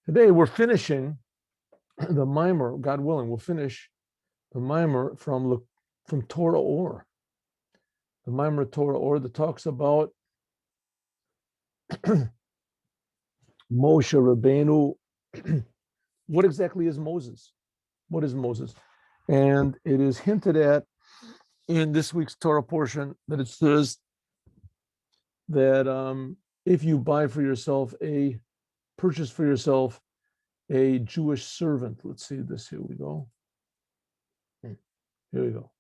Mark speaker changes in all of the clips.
Speaker 1: Today we're finishing the mimer, God willing, we'll finish the mimer from Torah Ohr. The mimer Torah Ohr that talks about Moshe Rabbeinu. What exactly is Moses? What is Moses? And it is hinted at in this week's Torah portion that it says that if you purchase for yourself a Jewish servant. Let's see this. Here we go. Here we go.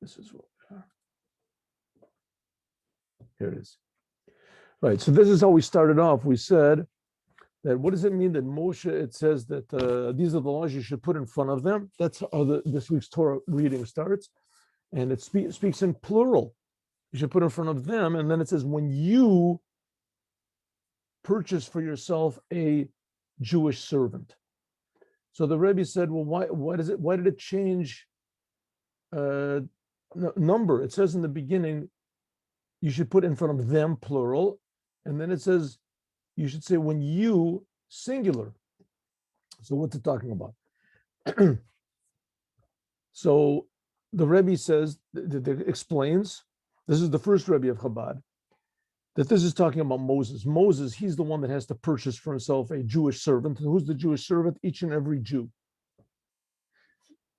Speaker 1: This is what we are. Here it is. Right. So this is how we started off. We said that what does it mean that Moshe, it says that these are the laws you should put in front of them. That's how this week's Torah reading starts. And it speaks in plural. You should put in front of them. And then it says, when you purchase for yourself a Jewish servant. So the Rebbe said, well, why did it change number? It says in the beginning, you should put in front of them, plural. And then it says, you should say when you, singular. So what's it talking about? So the Rebbe says, explains, this is the first Rebbe of Chabad, that this is talking about Moses. Moses, he's the one that has to purchase for himself a Jewish servant. And who's the Jewish servant? Each and every Jew.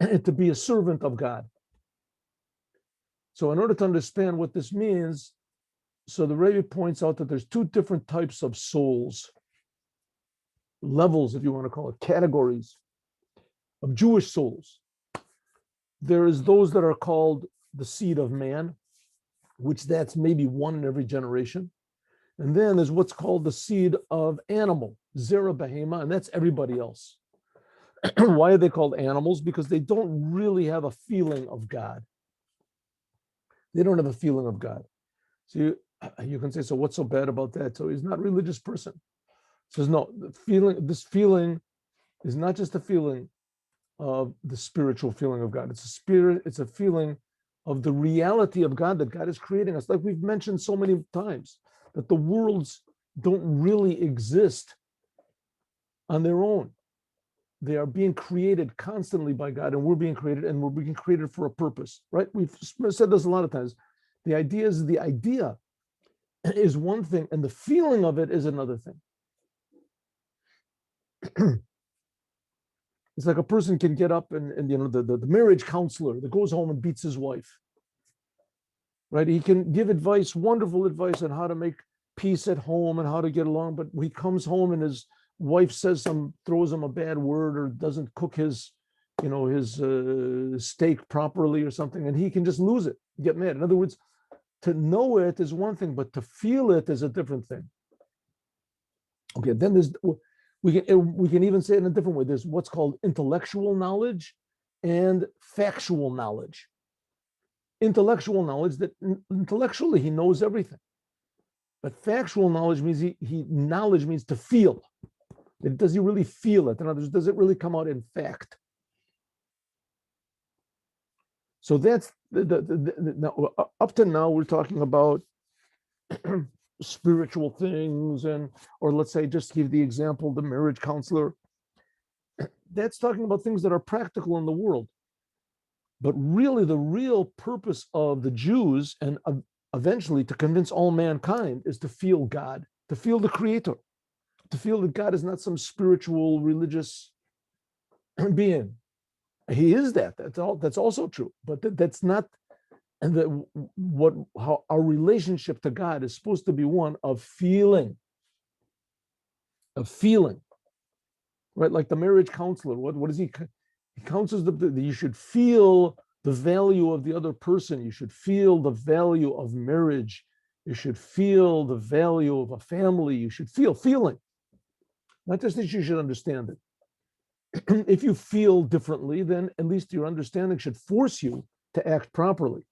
Speaker 1: And to be a servant of God. So in order to understand what this means, so the Rebbe points out that there's two different types of souls, levels, if you want to call it, categories of Jewish souls. There is those that are called the seed of man, which that's maybe one in every generation. And then there's what's called the seed of animal, Zera Behema, and that's everybody else. Why are they called animals? Because they don't really have a feeling of God. They don't have a feeling of God. So you can say, so what's so bad about that? So he's not a religious person. Says no, this feeling is not just a feeling of the spiritual feeling of God. It's a feeling of the reality of God, that God is creating us. Like we've mentioned so many times, that the worlds don't really exist on their own. They are being created constantly by God, and we're being created for a purpose, right? We've said this a lot of times. The idea is one thing, and the feeling of it is another thing. It's like a person can get up and the marriage counselor that goes home and beats his wife, right? He can give advice, wonderful advice on how to make peace at home and how to get along, but he comes home and his wife throws him a bad word or doesn't cook his steak properly or something, and he can just lose it, get mad. In other words, to know it is one thing, but to feel it is a different thing. Okay, then we can even say it in a different way. There's what's called intellectual knowledge and factual knowledge. Intellectual knowledge, that intellectually he knows everything, but factual knowledge means knowledge means to feel. Does he really feel it? In other words, does it really come out in fact? So that's up to now we're talking about spiritual things, or let's say, just give the example, the marriage counselor. That's talking about things that are practical in the world. But really, the real purpose of the Jews, and eventually to convince all mankind, is to feel God, to feel the Creator, to feel that God is not some spiritual, religious being. He is that. That's also true. But that's not. And how our relationship to God is supposed to be one of feeling. Right? Like the marriage counselor. What is he? He counsels that you should feel the value of the other person. You should feel the value of marriage. You should feel the value of a family. You should feeling. Not just that you should understand it. If you feel differently, then at least your understanding should force you to act properly.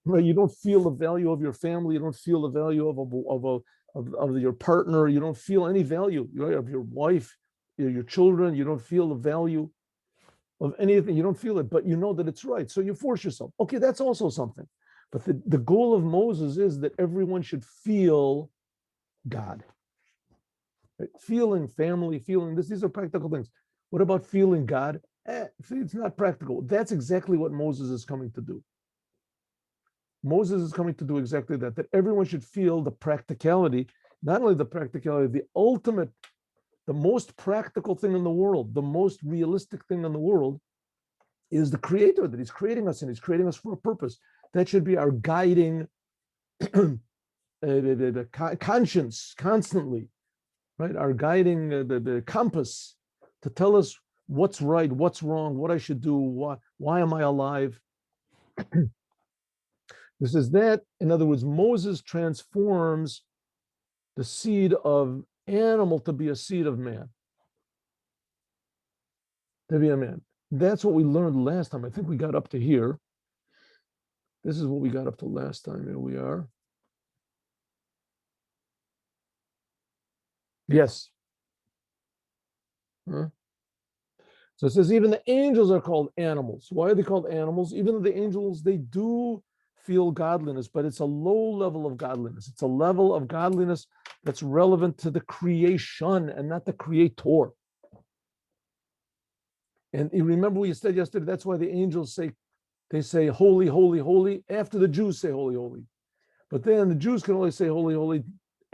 Speaker 1: right? You don't feel the value of your family. You don't feel the value of your partner. You don't feel any value, right, of your wife, your children. You don't feel the value of anything. You don't feel it, but you know that it's right. So you force yourself. Okay, that's also something. But the goal of Moses is that everyone should feel God. Right? Feeling family, feeling this, these are practical things. What about feeling God? It's not practical. That's exactly what Moses is coming to do. Moses is coming to do exactly that, that everyone should feel the practicality, not only the practicality, the ultimate, the most practical thing in the world, the most realistic thing in the world is the creator, that he's creating us and he's creating us for a purpose. That should be our guiding conscience constantly, right? Our guiding the compass to tell us what's right, what's wrong, what I should do, why am I alive? This is that. In other words, Moses transforms the seed of animal to be a seed of man, to be a man. That's what we learned last time. I think we got up to here. This is what we got up to last time. Here we are. Yes. Huh? So it says even the angels are called animals. Why are they called animals? Even though the angels, they do feel godliness, but it's a low level of godliness. It's a level of godliness that's relevant to the creation and not the creator. And you remember we said yesterday, that's why the angels say, they say holy, holy, holy, after the Jews say holy, holy. But then the Jews can only say holy, holy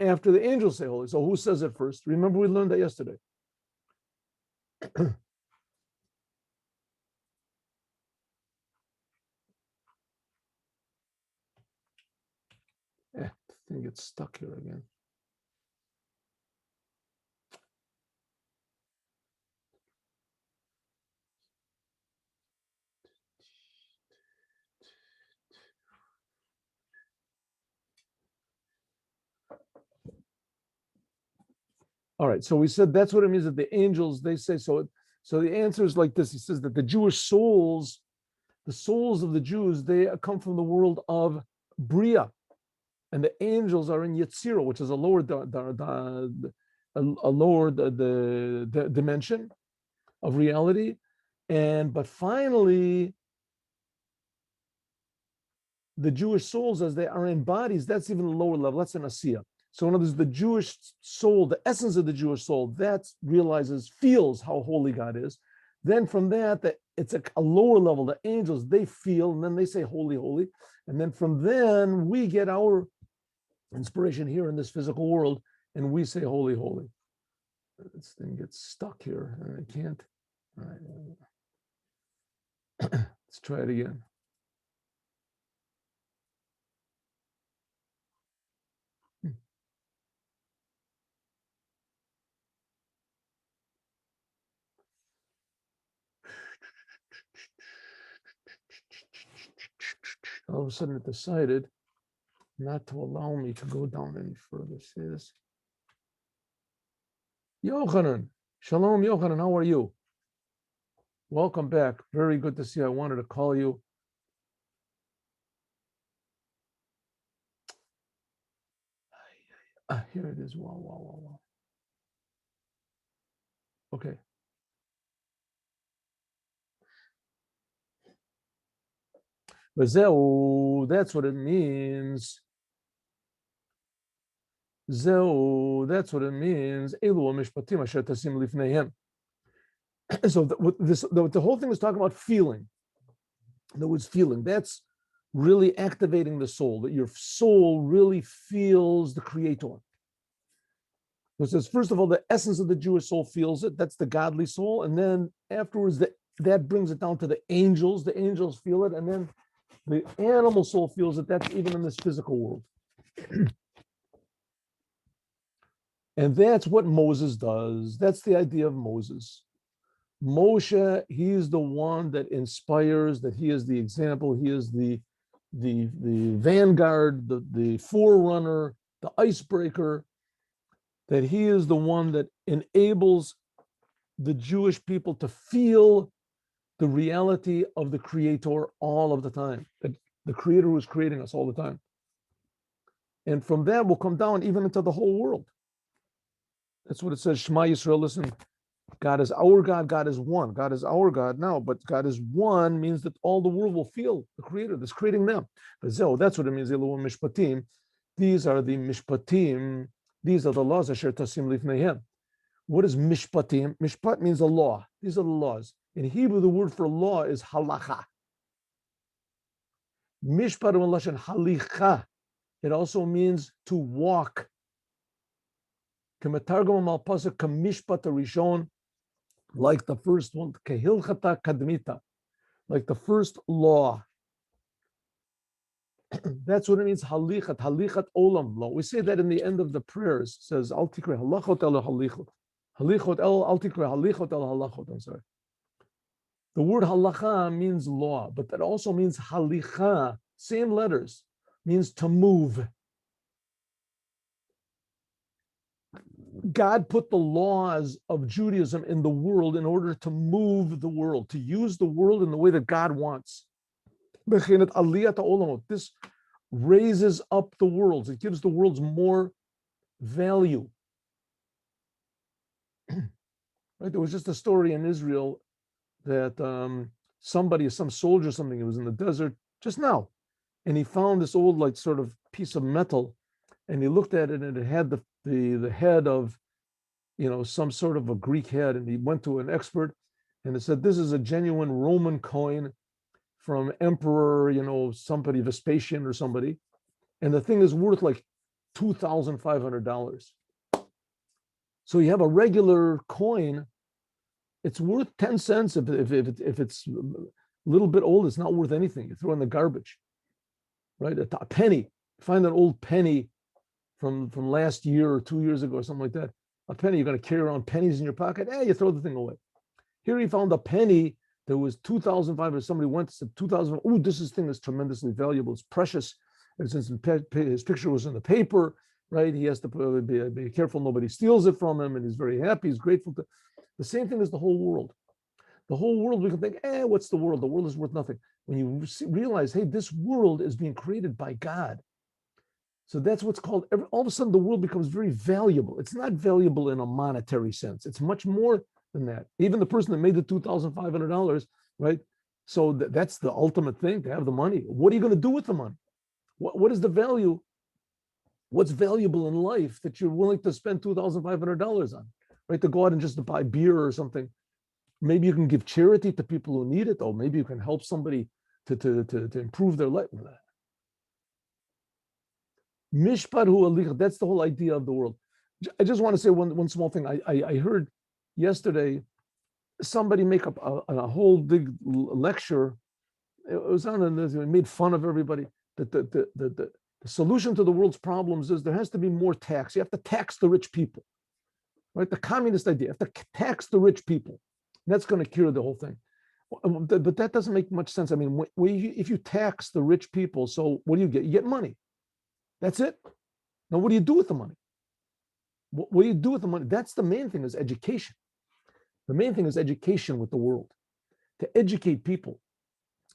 Speaker 1: after the angels say holy. So who says it first? Remember we learned that yesterday. The thing gets stuck here again. All right, so we said that's what it means that the angels, they say so. So the answer is like this. He says that the Jewish souls, the souls of the Jews, they come from the world of Bria, and the angels are in Yetzirah, which is a lower the dimension of reality. But finally, the Jewish souls, as they are in bodies, that's even a lower level. That's an Asiya. So in other words, the Jewish soul, the essence of the Jewish soul, that realizes, feels how holy God is. Then from that it's a lower level. The angels, they feel, and then they say holy, holy. And then from then we get our inspiration here in this physical world, and we say holy, holy. This thing gets stuck here, and I can't. All right. Let's try it again. All of a sudden it decided not to allow me to go down any further. It says, Yochanan, Shalom Yochanan, how are you? Welcome back. Very good to see you. I wanted to call you. Here it is. Wow. Okay. Zeu, that's what it means. Zeu, that's what it means. Elu mishpatim asher tasim lifneihem. So the whole thing is talking about feeling. The words feeling. That's really activating the soul. That your soul really feels the Creator. So it says, first of all, the essence of the Jewish soul feels it. That's the godly soul, and then afterwards, that brings it down to the angels. The angels feel it, and then the animal soul feels it. That's even in this physical world. And that's what Moses does. That's the idea of Moses. Moshe, he is the one that inspires, that he is the example, he is the vanguard, the forerunner, the icebreaker, that he is the one that enables the Jewish people to feel the reality of the Creator all of the time. That the creator who is creating us all the time. And from that will come down even into the whole world. That's what it says, Shema Yisrael, listen, God is our God, God is one. God is our God now, but God is one means that all the world will feel the creator that's creating them. That's what it means, Elohim Mishpatim. These are the Mishpatim, these are the laws, Asher Tasim Lifneihem. What is Mishpatim? Mishpat means a law. These are the laws. In Hebrew, the word for law is halacha. Mishpat Lashon halicha. It also means to walk. K'metargom al pasuk kamishpat rishon, like the first one, kehilchata kadmita, like the first law. That's what it means, halichat olam law. We say that in the end of the prayers. It says, al tikre halachot el halichot. Halichot el al tikre halichot el halachot. I'm sorry. The word halacha means law, but that also means halicha, same letters, means to move. God put the laws of Judaism in the world in order to move the world, to use the world in the way that God wants. This raises up the worlds. It gives the worlds more value. Right? There was just a story in Israel that some soldier, something, he was in the desert just now, and he found this old, like, sort of piece of metal, and he looked at it, and it had the head of, some sort of a Greek head, and he went to an expert, and it said, this is a genuine Roman coin from Emperor, somebody, Vespasian or somebody, and the thing is worth like $2,500. So you have a regular coin, it's worth 10 cents. If it's a little bit old, it's not worth anything. You throw it in the garbage, right? A penny, find an old penny from last year or 2 years ago or something like that. A penny, you're going to carry around pennies in your pocket. You throw the thing away. Here he found a penny that was 2,500. Somebody went and said 2,000. Oh, this thing is tremendously valuable. It's precious. And since his picture was in the paper, right? He has to be careful nobody steals it from him, and he's very happy. He's grateful to. The same thing as the whole world. The whole world, we can think, what's the world? The world is worth nothing. When you realize, hey, this world is being created by God. So that's what's called, all of a sudden the world becomes very valuable. It's not valuable in a monetary sense. It's much more than that. Even the person that made the $2,500, right? So that's the ultimate thing, to have the money. What are you going to do with the money? What is the value? What's valuable in life that you're willing to spend $2,500 on, right? To go out and just to buy beer or something. Maybe you can give charity to people who need it, or maybe you can help somebody to improve their life. Mishparu alich, that's the whole idea of the world. I just want to say one small thing. I heard yesterday somebody make up a whole big lecture. It was on, and it made fun of everybody. That the solution to the world's problems is there has to be more tax. You have to tax the rich people, right? The communist idea, you have to tax the rich people. That's going to cure the whole thing. But that doesn't make much sense. I mean, if you tax the rich people, so what do you get? You get money. That's it. Now, what do you do with the money? What do you do with the money? That's the main thing, is education. The main thing is education with the world, to educate people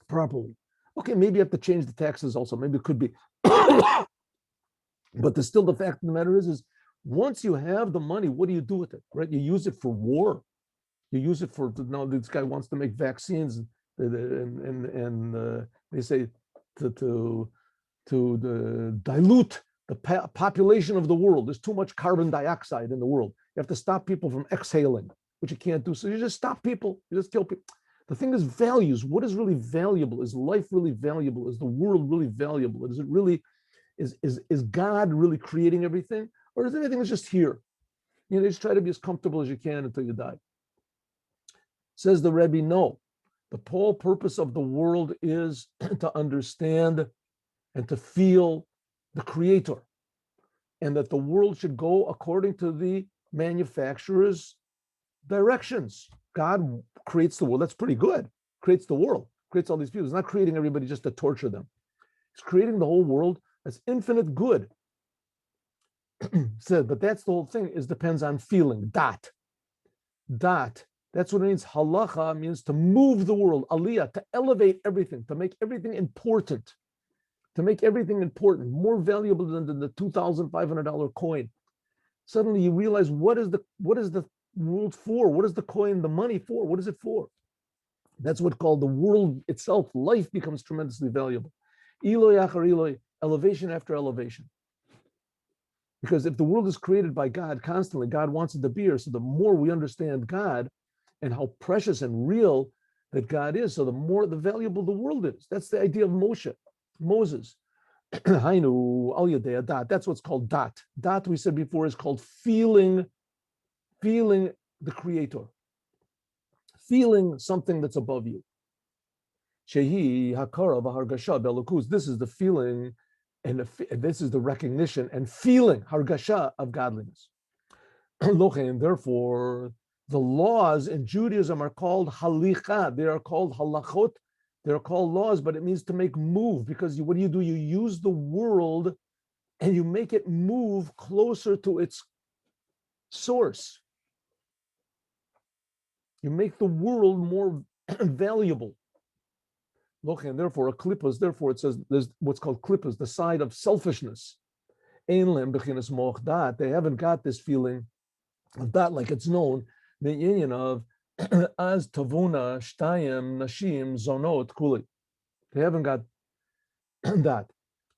Speaker 1: properly. Okay, maybe you have to change the taxes also. Maybe it could be. But there's still the fact of the matter is once you have the money, what do you do with it, right? You use it for war. You use it for, now this guy wants to make vaccines, and they say to dilute the population of the world. There's too much carbon dioxide in the world. You have to stop people from exhaling, which you can't do. So you just stop people. You just kill people. The thing is values. What is really valuable? Is life really valuable? Is the world really valuable? Is it really, is God really creating everything? Or is everything just here? You just try to be as comfortable as you can until you die. Says the Rebbe, no. The whole purpose of the world is to understand and to feel the creator, and that the world should go according to the manufacturer's directions. God creates the world. That's pretty good. Creates the world, creates all these people. He's not creating everybody just to torture them. He's creating the whole world as infinite good. Said, but that's the whole thing, is depends on feeling. Dat. That's what it means. Halacha means to move the world. Aliyah, to elevate everything, to make everything important. to make everything important, more valuable than the $2,500 coin. Suddenly you realize what is the world for? What is the coin, the money for? What is it for? That's what's called the world itself. Life becomes tremendously valuable. Eloi achar Eloi, elevation after elevation. Because if the world is created by God constantly, God wants it to be here. So the more we understand God and how precious and real that God is, so the more the valuable the world is. That's the idea of Moses. Hainu al yadei dat. That's what's called dat. Dat, we said before, is called feeling the Creator, feeling something that's above you. Shehi hakara v'hargasha belukus. This is the feeling, and this is the recognition and feeling, hargasha, of godliness. And therefore, the laws in Judaism are called halicha. They are called halachot. They're called laws, but it means to make move, because what do? You use the world and you make it move closer to its source. You make the world more valuable. And therefore, a klippas, therefore it says there's what's called klippas, the side of selfishness. They haven't got this feeling of that, like it's known, the union of as tavuna shtayim nashim zonot kuli. They haven't got that.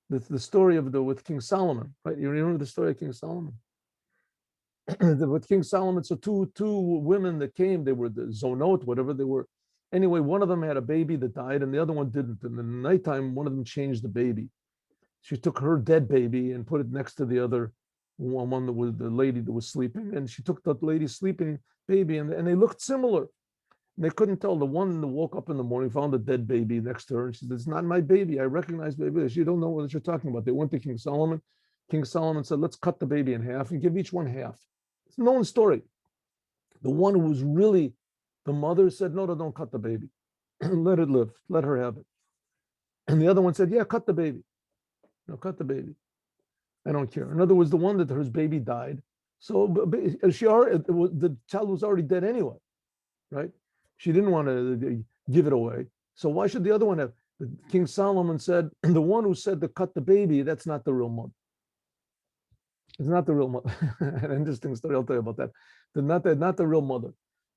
Speaker 1: The story of with King Solomon, right? You remember the story of King Solomon? With King Solomon, so two women that came, they were the zonot, whatever they were. Anyway, one of them had a baby that died, and the other one didn't. And in the nighttime, one of them changed the baby. She took her dead baby and put it next to the other one that was the lady that was sleeping, and she took that lady's sleeping baby, and they looked similar. And they couldn't tell. The one that woke up in the morning found a dead baby next to her, and she said, "It's not my baby. I recognize baby." She don't know what you're talking about. They went to King Solomon. King Solomon said, "Let's cut the baby in half and give each one half." It's a known story. The one who was really the mother said, "No, don't cut the baby. Let it live. Let her have it." And the other one said, "Yeah, cut the baby. No, cut the baby. I don't care." In other words, the one that her baby died. So the child was already dead anyway, right? She didn't want to give it away. So why should the other one have? King Solomon said, the one who said to cut the baby, that's not the real mother. It's not the real mother. An interesting story, I'll tell you about that. Not the real mother.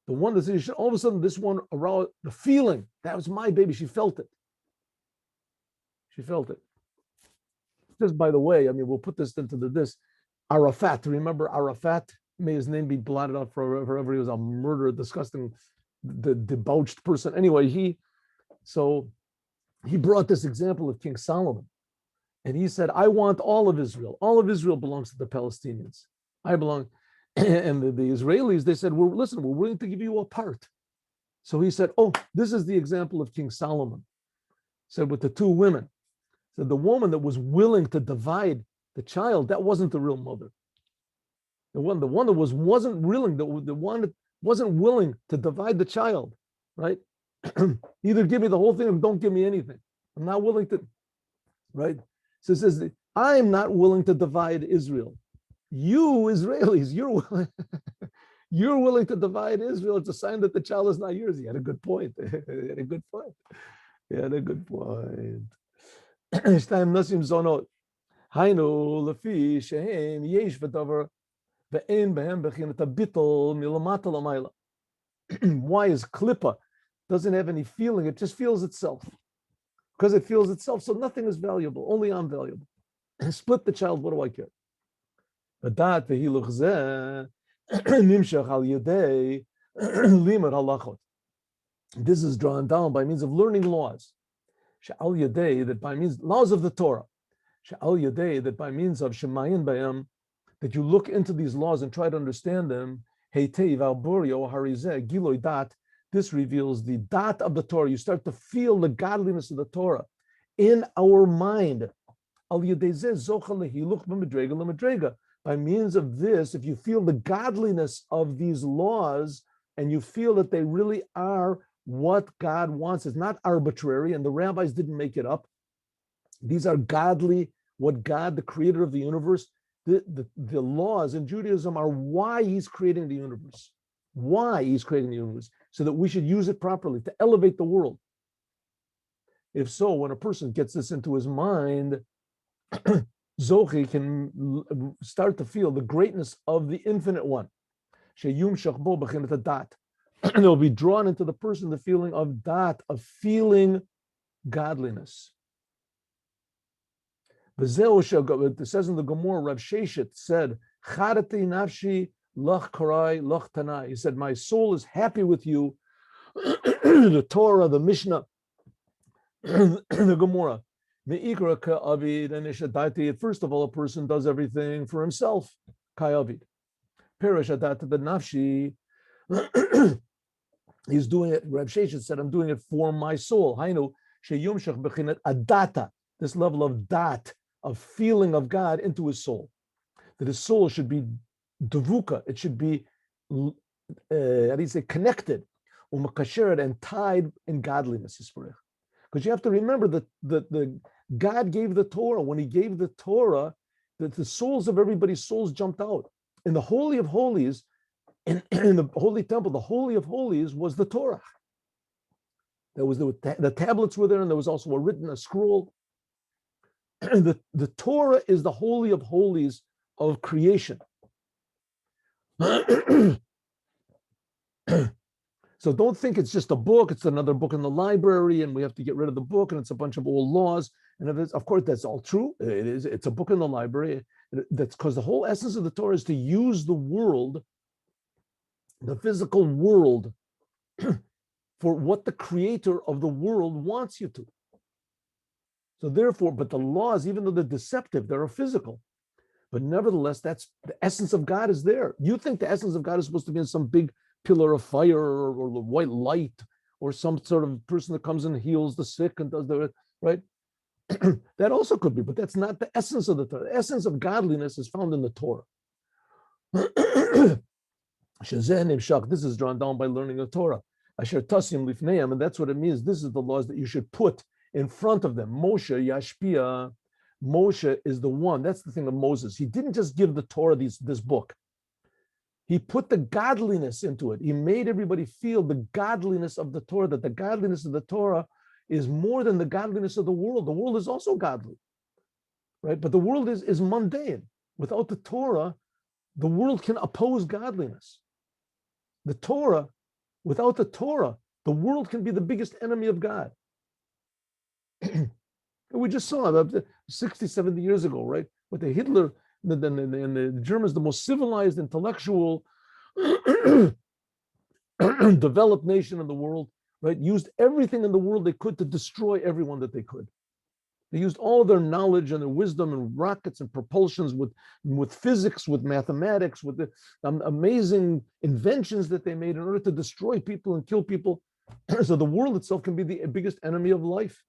Speaker 1: The one that said, all of a sudden, this one aroused the feeling, that was my baby. She felt it. She felt it. Just by the way, I mean, we'll put this into this. Arafat, remember Arafat? May his name be blotted out forever. He was a murderer, disgusting, debauched person. Anyway, he brought this example of King Solomon. And he said, I want all of Israel. All of Israel belongs to the Palestinians. I belong. And the Israelis, they said, we're willing to give you a part. So he said, oh, this is the example of King Solomon. Said with the two women. So the woman that was willing to divide the child, that wasn't the real mother. The one that wasn't willing, the one that wasn't willing to divide the child, right? Either give me the whole thing or don't give me anything. I'm not willing to, right? So it says, I'm not willing to divide Israel. You Israelis, you're willing to divide Israel. It's a sign that the child is not yours. He had a good point. He had a good point. Shtayim nasim zonot. Hainu lefi shehem yesh v'davar ve'en behem bechinat habitol milamata lamayla. Why is klippa doesn't have any feeling? It just feels itself. Because it feels itself, so nothing is valuable. Only I'm valuable. Split the child. What do I care? V'dat v'hiluch zeh nimshach al yedei limud halachot. This is drawn down by means of learning laws. She'al yedei, that by means laws of the Torah. She'al yedei, that by means of shemayin bayam, that you look into these laws and try to understand them. Heitei v'alburio harizeh giloi dat. This reveals the dat of the Torah. You start to feel the godliness of the Torah in our mind. Al yedei zeh zocha lehiluch b'medrega l'medrega. By means of this, if you feel the godliness of these laws and you feel that they really are what God wants, it's not arbitrary, and the rabbis didn't make it up. These are godly, what God, the creator of the universe, the laws in Judaism are why he's creating the universe. Why he's creating the universe, so that we should use it properly to elevate the world. If so, when a person gets this into his mind, Zochi can start to feel the greatness of the infinite one. And they'll be drawn into the person the feeling of dat, of feeling godliness. It says in the Gemara, Rav Sheshet said, Charati nafshi lach karai lach tanai. He said, my soul is happy with you. The Torah, the Mishnah, the Gemara. First of all, a person does everything for himself. Kayavid. Perishadat the nafshi. He's doing it. Rav Sheshet said, I'm doing it for my soul. Hainu sheyumshach bechinat adata. This level of dat, of feeling of God into his soul. That his soul should be devuka. It should be, how do you say, connected, and tied in godliness. Because you have to remember that the God gave the Torah. When he gave the Torah, that the souls of everybody's souls jumped out. In the Holy of Holies, in the Holy Temple, the Holy of Holies was the Torah. There was the tablets were there, and there was also a scroll. The Torah is the Holy of Holies of creation. So don't think it's just a book, it's another book in the library, and we have to get rid of the book, and it's a bunch of old laws. And of course, that's all true. It's a book in the library. That's because the whole essence of the Torah is to use the world, the physical world, for what the creator of the world wants you to. So therefore, but the laws, even though they're deceptive, they're physical. But nevertheless, that's the essence of God is there. You think the essence of God is supposed to be in some big pillar of fire or the white light or some sort of person that comes and heals the sick and does the right. That also could be, but that's not the essence of the Torah. The essence of godliness is found in the Torah. This is drawn down by learning the Torah. Asher tasim lifneim, and that's what it means. This is the laws that you should put in front of them. Moshe Yashpia. Moshe is the one. That's the thing of Moses. He didn't just give the Torah this book. He put the godliness into it. He made everybody feel the godliness of the Torah, that the godliness of the Torah is more than the godliness of the world. The world is also godly, right? But the world is mundane. Without the Torah, the world can oppose godliness. The Torah, without the Torah, the world can be the biggest enemy of God. We just saw about 60, 70 years ago, right? With the Hitler and the Germans, the most civilized, intellectual, developed nation in the world, right? Used everything in the world they could to destroy everyone that they could. They used all their knowledge and their wisdom and rockets and propulsions with physics, with mathematics, with the amazing inventions that they made in order to destroy people and kill people. So the world itself can be the biggest enemy of life,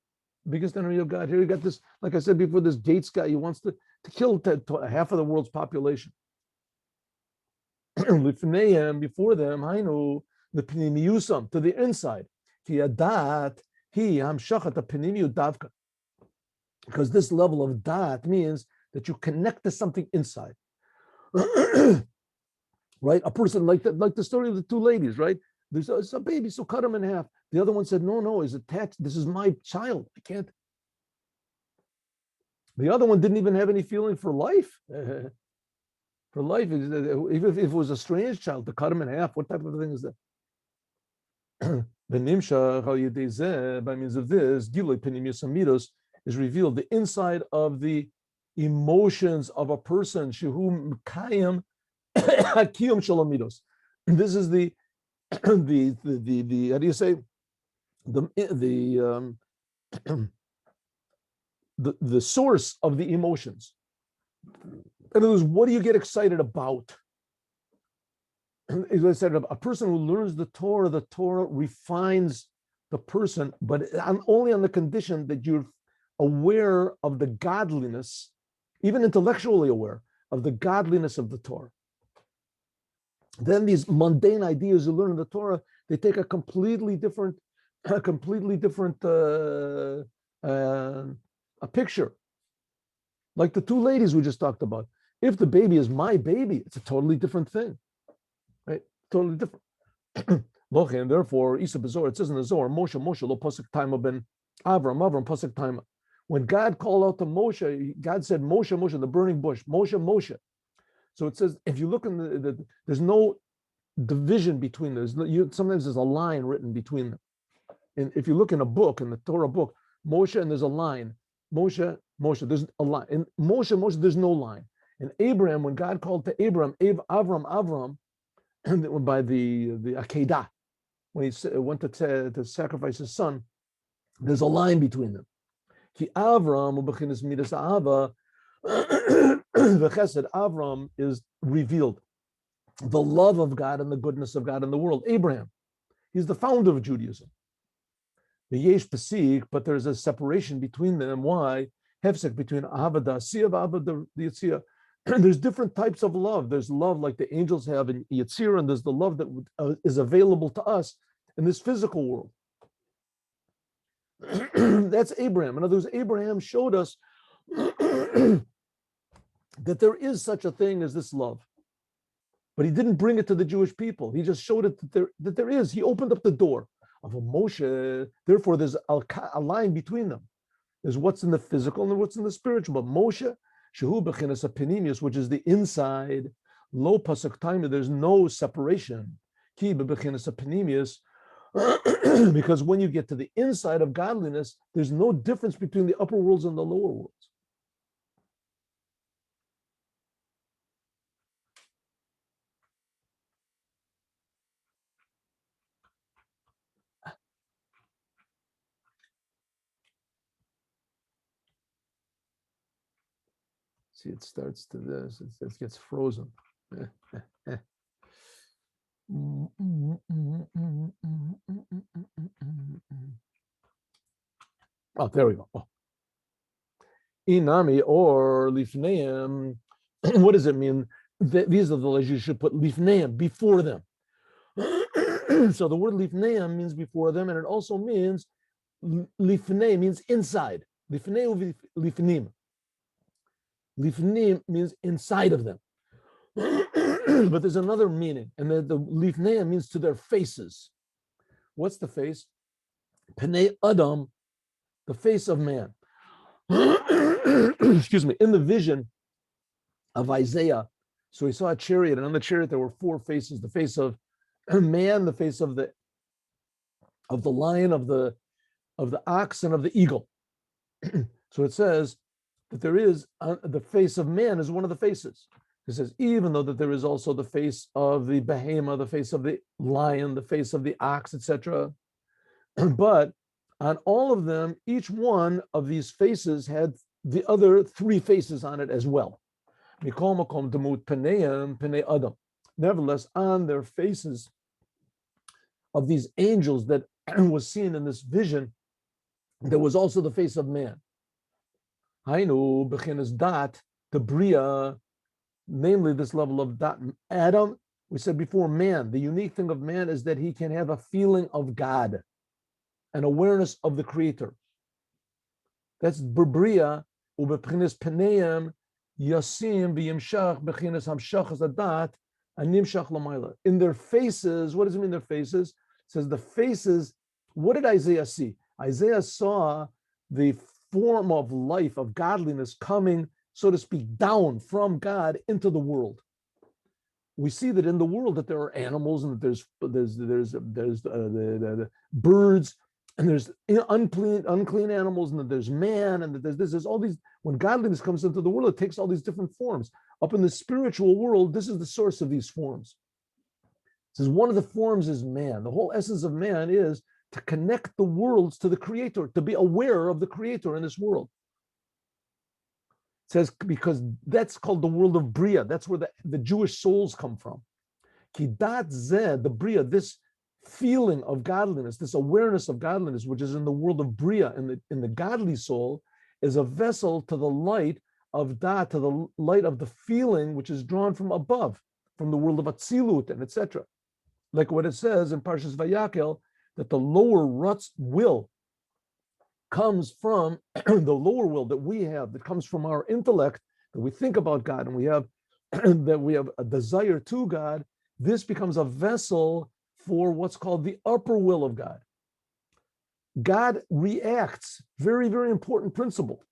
Speaker 1: biggest enemy of God. Here you got this, like I said before, this Gates guy, he wants to kill half of the world's population. Before them, Hainu, the Pnimiyusam, to the inside. Because this level of dat means that you connect to something inside. Right? A person like the story of the two ladies, right? There's a baby, so cut him in half. The other one said, no, he's attached. This is my child. I can't. The other one didn't even have any feeling for life. For life, even if it was a strange child, to cut him in half, what type of thing is that? By means of this, Gilui Penimius Amidos is revealed the inside of the emotions of a person. Shehu Mekayim Hakiyum Shalamidos. This is the how do you say the source of the emotions. In other words, what do you get excited about? As I said, a person who learns the Torah refines the person, but only on the condition that you're aware of the godliness, even intellectually aware of the godliness of the Torah. Then these mundane ideas you learn in the Torah, they take a completely different a picture. Like the two ladies we just talked about. If the baby is my baby, it's a totally different thing, right? Totally different. And therefore, Isa Bezor, it says in the Zohar, Moshe lo posek taima ben Avram, Pasuk time. When God called out to Moshe, God said, Moshe, Moshe, the burning bush, Moshe, Moshe. So it says, if you look in there's no division between them. Sometimes there's a line written between them. And if you look in a book, in the Torah book, Moshe, and there's a line, Moshe, Moshe, there's a line. In Moshe, Moshe, there's no line. And Abraham, when God called to Abraham, Avram, by the Akedah, when he went to sacrifice his son, there's a line between them. Ki Avram u'bechinas midas ahava v'chesed. Avram is revealed the love of God and the goodness of God in the world. Abraham, he's the founder of Judaism. The yesh pesik, but there's a separation between them. Why? Hefsek between ahava da'asiyah v'ahava d'yitziyah. There's different types of love. There's love like the angels have in Yitzir, and there's the love that is available to us in this physical world. That's Abraham. In other words, Abraham showed us that there is such a thing as this love. But he didn't bring it to the Jewish people. He just showed it that there is. He opened up the door of a Moshe. Therefore, there's a line between them. There's what's in the physical and what's in the spiritual. But Moshe, Shehu Bechinas Penimius, which is the inside, lo pasuk time, there's no separation. Ki Bechinas Penimius, because when you get to the inside of godliness, there's no difference between the upper worlds and the lower worlds. See, it starts to this, it gets frozen. Oh, there we go. Oh. Inami or lifneim. What does it mean? These are the letters you should put lifneim before them. So the word lifneim means before them, and it also means lifnei means inside. Lifnei lifnim. Lifnim means inside of them. But there's another meaning, and the lifnei means to their faces. What's the face? Pnei Adam, the face of man. Excuse me. In the vision of Isaiah, so he saw a chariot, and on the chariot there were four faces: the face of man, the face of the lion, of the ox, and of the eagle. So it says that there is the face of man is one of the faces. It says even though that there is also the face of the behemoth, the face of the lion, the face of the ox, etc. But on all of them, each one of these faces had the other three faces on it as well. Nevertheless, on their faces of these angels that was seen in this vision, there was also the face of man. Hainu bechinas dat, the bria, namely this level of dat. Adam, we said before, man. The unique thing of man is that he can have a feeling of God, an awareness of the Creator. That's bria ubechinas peneim yasim v'yimshach bechinas hamshachas adat animshach lamayla. In their faces, what does it mean? Their faces? It says the faces. What did Isaiah see? Isaiah saw the form of life, of godliness coming, so to speak, down from God into the world. We see that in the world that there are animals, and that there's the birds, and there's unclean animals, and that there's man, and that there's all these. When godliness comes into the world, it takes all these different forms. Up in the spiritual world, this is the source of these forms. It says one of the forms is man. The whole essence of man is to connect the worlds to the Creator, to be aware of the Creator in this world. It says because that's called the world of Bria. That's where the Jewish souls come from. Kidat zeh, the Bria, this feeling of godliness, this awareness of godliness, which is in the world of Bria, in the godly soul, is a vessel to the light of Dat, to the light of the feeling which is drawn from above, from the world of Atzilut and etc. Like what it says in Parshas Vayakel, that the lower Rut's will comes from the lower will that we have, that comes from our intellect, that we think about God and we have that we have a desire to God. This becomes a vessel for what's called the upper will of God. God reacts. Very, very important principle.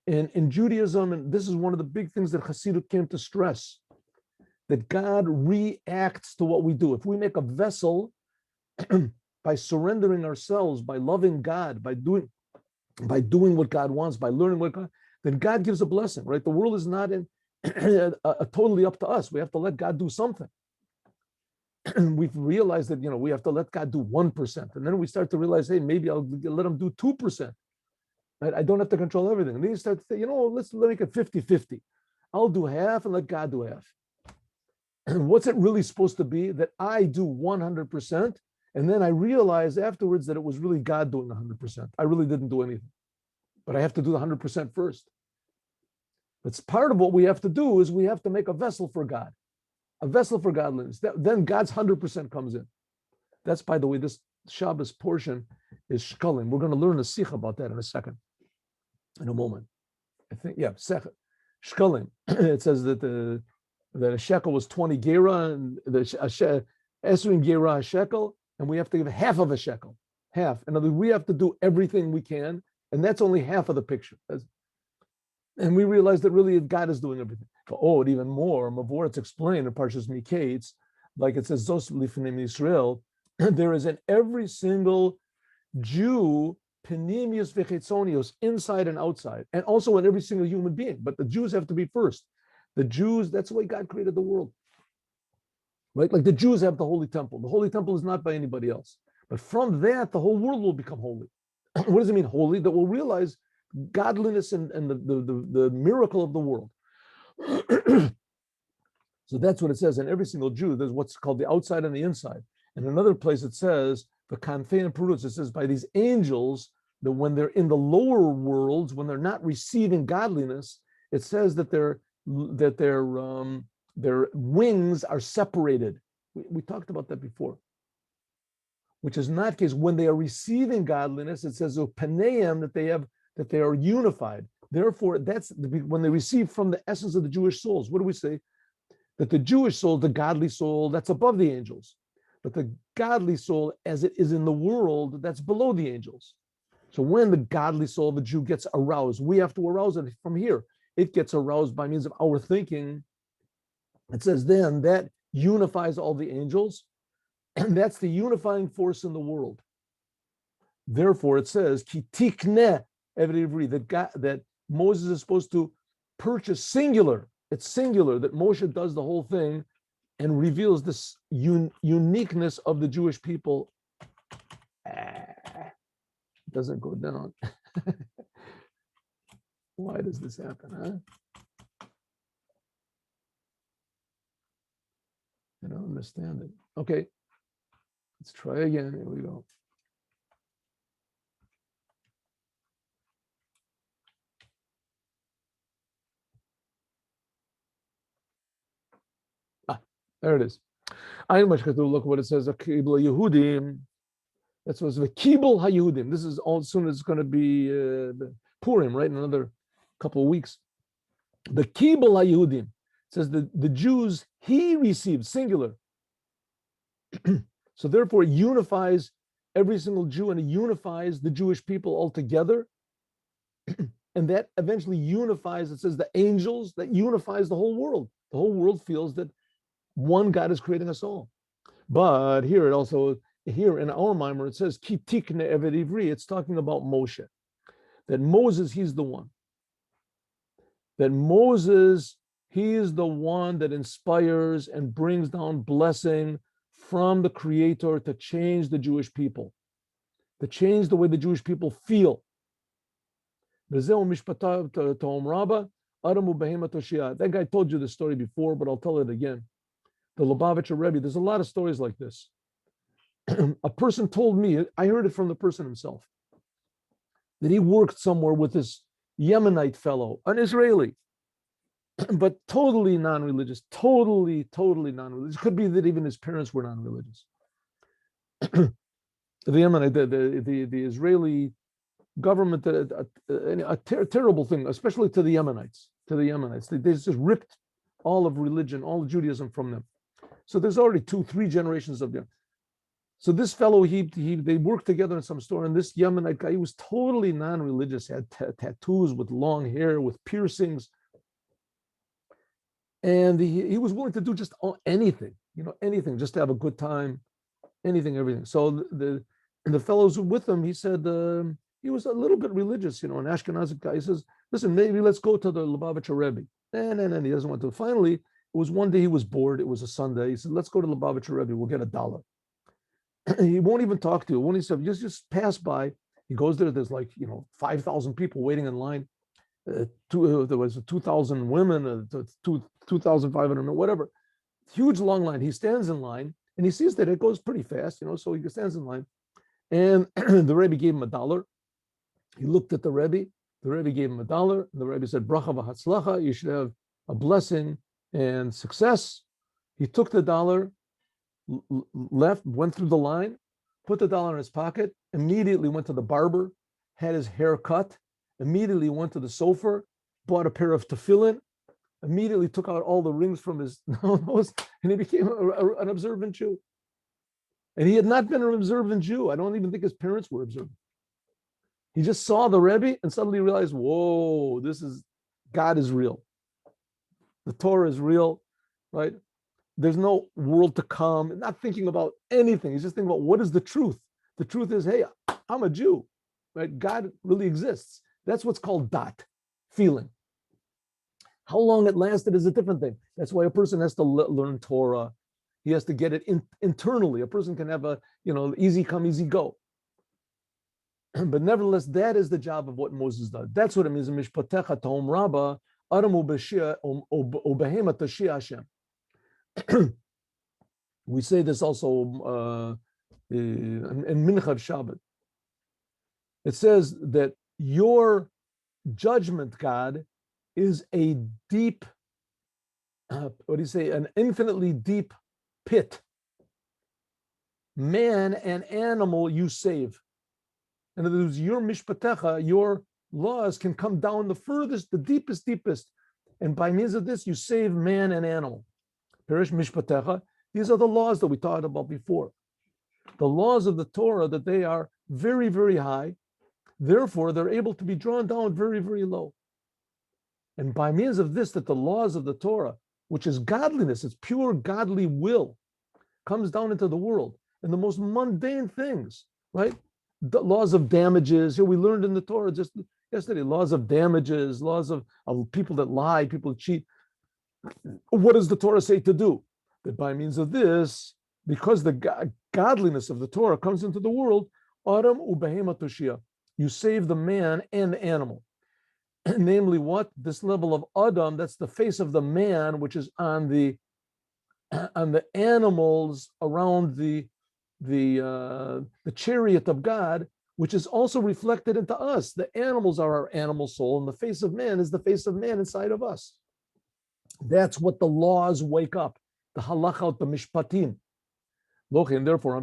Speaker 1: In Judaism, and this is one of the big things that Hasidut came to stress, that God reacts to what we do. If we make a vessel by surrendering ourselves, by loving God, by doing what God wants, by learning what God, then God gives a blessing, right? The world is not totally up to us. We have to let God do something. We've realized that, we have to let God do 1%. And then we start to realize, hey, maybe I'll let him do 2%. Right? I don't have to control everything. And then you start to say, let's make it 50-50. I'll do half and let God do half. What's it really supposed to be? That I do 100%. And then I realize afterwards that it was really God doing 100%. I really didn't do anything. But I have to do the 100% first. It's part of what we have to do is we have to make a vessel for God. A vessel for godliness. Then God's 100% comes in. That's, by the way, this Shabbos portion is shkalim. We're going to learn a sikh about that in a second, in a moment. I think, shkalim. It says that a shekel was 20 gera, and the esrin gera a shekel, and we have to give half of a shekel. Half. In other words, we have to do everything we can, and that's only half of the picture. And we realize that really God is doing everything. But even more, Mavor, it's explained in Parshas Miketz, like it says, Zos Lifnei Israel, there is in every single Jew, Penimius Vechetzonios, inside and outside, and also in every single human being. But the Jews have to be first. The Jews, that's the way God created the world. Right? Like the Jews have the Holy Temple. The Holy Temple is not by anybody else. But from that, the whole world will become holy. What does it mean, holy? That we'll realize godliness and the miracle of the world. So that's what it says. In every single Jew, there's what's called the outside and the inside. In another place it says, the Kanfein and Perutz, it says by these angels, that when they're in the lower worlds, when they're not receiving godliness, it says that their wings are separated. We talked about that before. Which is not the case. When they are receiving godliness, it says paneim, that they are unified. Therefore, that's when they receive from the essence of the Jewish souls. What do we say? That the Jewish soul, the godly soul, that's above the angels. But the godly soul, as it is in the world, that's below the angels. So when the godly soul of a Jew gets aroused, we have to arouse it from here. It gets aroused by means of our thinking. It says then that unifies all the angels, and that's the unifying force in the world. Therefore, it says, Ki tikneh that Moses is supposed to purchase singular. It's singular that Moshe does the whole thing and reveals this uniqueness of the Jewish people. It doesn't go down. Why does this happen, huh? I don't understand it. Okay, let's try again. Here we go. There it is. Look what it says. Yehudim. That's what's the Kibul HaYehudim. This is all soon as it's going to be Purim, right? In another couple of weeks. The Kibul HaYehudim says the Jews he received, singular. So therefore it unifies every single Jew and it unifies the Jewish people all together. And that eventually unifies, it says the angels, that unifies the whole world. The whole world feels that one God is creating us all. But here in our mimer, it says, Ki tikne eved ivri. It's talking about Moshe. That Moses, he's the one. That Moses, he is the one that inspires and brings down blessing from the Creator to change the Jewish people, to change the way the Jewish people feel. That guy told you the story before, but I'll tell it again. The Lubavitcher Rebbe, there's a lot of stories like this. A person told me, I heard it from the person himself, that he worked somewhere with this Yemenite fellow, an Israeli, but totally non-religious, totally non-religious. It could be that even his parents were non-religious. The Yemenite, the Israeli government, a terrible thing, especially to the Yemenites. They just ripped all of religion, all of Judaism from them. So there's already 2-3 generations of them. So this fellow, they worked together in some store, and this Yemenite guy, he was totally non-religious, had tattoos with long hair, with piercings, and he was willing to do just anything, anything, just to have a good time, anything, everything. So the fellows with him, he said he was a little bit religious, an Ashkenazi guy. He says, "Listen, maybe let's go to the Lubavitcher Rebbe." And he doesn't want to. Finally, it was one day he was bored. It was a Sunday. He said, "Let's go to the Lubavitcher Rebbe. We'll get $1." He won't even talk to you. When he said, just pass by, he goes there. There's 5,000 people waiting in line. There was 2,000 women, 2,500, whatever. Huge long line. He stands in line and he sees that it goes pretty fast, so he stands in line. And the Rebbe gave him $1. He looked at the Rebbe. The Rebbe gave him $1. The Rebbe said, "Bracha v'hatzlacha, you should have a blessing and success." He took the $1, left, went through the line, put the $1 in his pocket, immediately went to the barber, had his hair cut, immediately went to the sofa, bought a pair of tefillin, immediately took out all the rings from his nose, and he became an observant Jew. And he had not been an observant Jew. I don't even think his parents were observant. He just saw the Rebbe and suddenly realized, whoa, God is real. The Torah is real, right? There's no world to come, not thinking about anything. He's just thinking about what is the truth. The truth is, hey, I'm a Jew, right? God really exists. That's what's called dat, feeling. How long it lasted is a different thing. That's why a person has to learn Torah. He has to get it internally. A person can have a, easy come, easy go. But nevertheless, that is the job of what Moses does. That's what it means. Mishpatecha tom rabba adamu ubehema tashia Hashem. We say this also in Mincha Shabbat. It says that your judgment, God, is a deep, an infinitely deep pit. Man and animal you save. In other words, your mishpatecha, your laws can come down the furthest, the deepest. And by means of this, you save man and animal. Perish mishpatecha. These are the laws that we talked about before. The laws of the Torah, that they are very, very high. Therefore, they're able to be drawn down very, very low. And by means of this, that the laws of the Torah, which is godliness, it's pure godly will, comes down into the world. And the most mundane things, right? The laws of damages. Here we learned in the Torah just yesterday, laws of damages, laws of people that lie, people that cheat. What does the Torah say to do? That by means of this, because the godliness of the Torah comes into the world, Adam ubehema toshia, you save the man and the animal. Namely, what? This level of Adam, that's the face of the man, which is on the animals around the chariot of God, which is also reflected into us. The animals are our animal soul, and the face of man is the face of man inside of us. That's what the laws wake up, the halachot, the mishpatim. And therefore,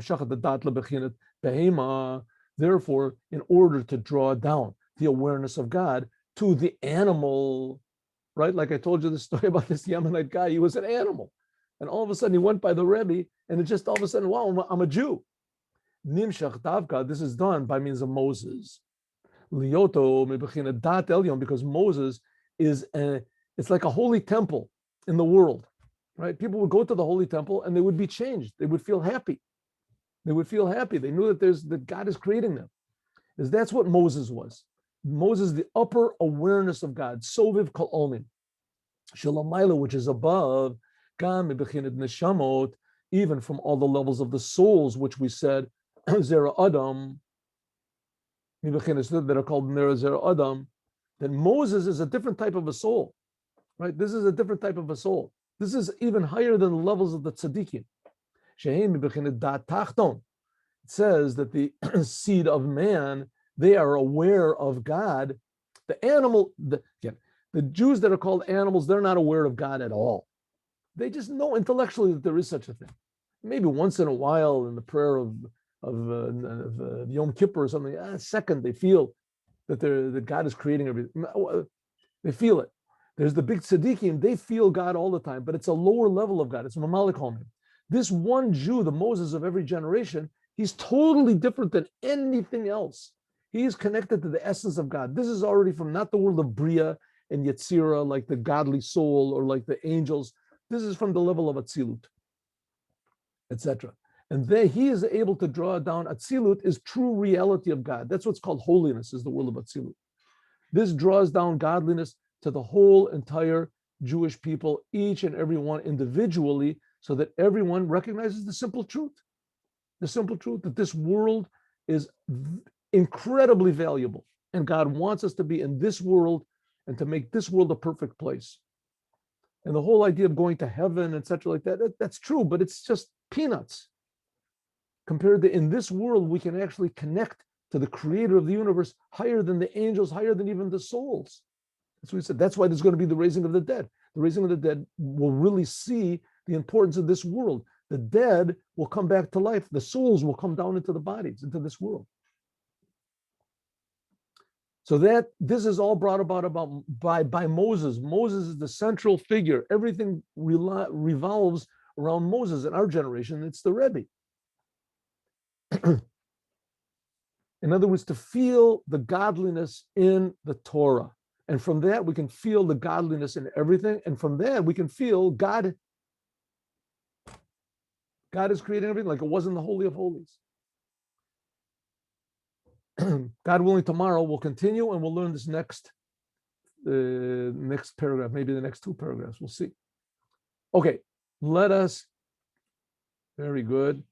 Speaker 1: therefore, in order to draw down the awareness of God to the animal, right? Like I told you the story about this Yemenite guy, he was an animal. And all of a sudden he went by the Rebbe, and it just all of a sudden, wow, I'm a Jew. Nimshach davka, this is done by means of Moses. Lioto mebechina dat elyon, because Moses it's like a holy temple in the world, right? People would go to the holy temple and they would be changed. They would feel happy. They would feel happy. They knew that God is creating them. That's what Moses was. Moses, the upper awareness of God, soviv kol olim, shalamayla, which is above, gam mebechined neshamot, even from all the levels of the souls, which we said, zera adam, that are called zera adam, that Moses is a different type of a soul, right? This is a different type of a soul. This is even higher than the levels of the tzaddikim. It says that the seed of man, they are aware of God. The animal, the Jews that are called animals, they're not aware of God at all. They just know intellectually that there is such a thing. Maybe once in a while in the prayer of Yom Kippur or something, a second they feel that God is creating everything. They feel it. There's the big tzaddikim, they feel God all the time, but it's a lower level of God. It's mamalik homim. This one Jew, the Moses of every generation, He's totally different than anything else. He is connected to the essence of God. This is already from not the world of Bria and Yetzirah, like the godly soul or like the angels. This is from the level of Atzilut, etc. And there he is able to draw down. Atzilut is true reality of God. That's what's called holiness, is the world of Atzilut. This draws down godliness to the whole entire Jewish people, each and every one individually, so that everyone recognizes the simple truth that this world is incredibly valuable. And God wants us to be in this world and to make this world a perfect place. And the whole idea of going to heaven, etc., like that, that's true, but it's just peanuts. Compared to in this world, we can actually connect to the creator of the universe higher than the angels, higher than even the souls. That's what we said. That's why there's going to be the raising of the dead. The raising of the dead will really see the importance of this world. The dead will come back to life. The souls will come down into the bodies, into this world. So that this is all brought about by Moses. Moses is the central figure. Everything revolves around Moses. In our generation, it's the Rebbe. In other words, to feel the godliness in the Torah. And from that, we can feel the godliness in everything. And from that, we can feel God. God is creating everything like it was in the Holy of Holies. God willing, tomorrow we'll continue and we'll learn this next paragraph, maybe the next two paragraphs. We'll see. Okay, let us. Very good.